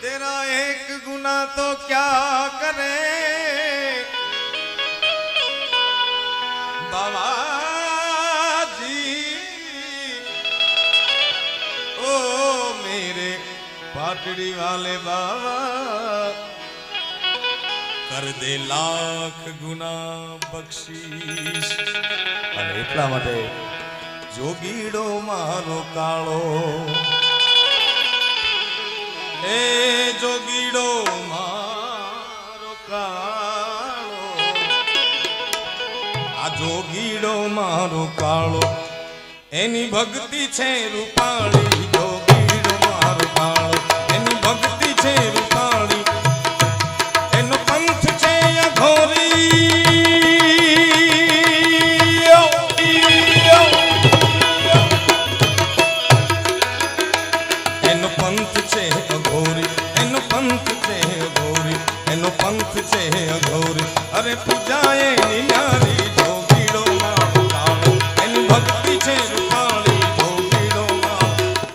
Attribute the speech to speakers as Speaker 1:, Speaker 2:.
Speaker 1: तेरा एक गुना तो क्या करे बाबा जी, ओ मेरे पाटड़ी वाले बाबा कर दे लाख गुना बख्शीश। અને એટલા માટે જોગીડો મારો કાળો, એ જોગીડો મારો કાળો, આ જોગીડો મારો કાળો, એની ભક્તિ છે રૂપાળી, જોગીડો મારો કાળો, એની ભક્તિ છે રૂપાળી, એનો પંથ છે અઘોરી, એનો પંથ છે અઘોરી, એનો પંથ છે અઘોરી, એનો પંથ છે અઘોરી, અરે પૂજાએ નિયારી, જોગીડો મારો કાળો, એની ભક્તિ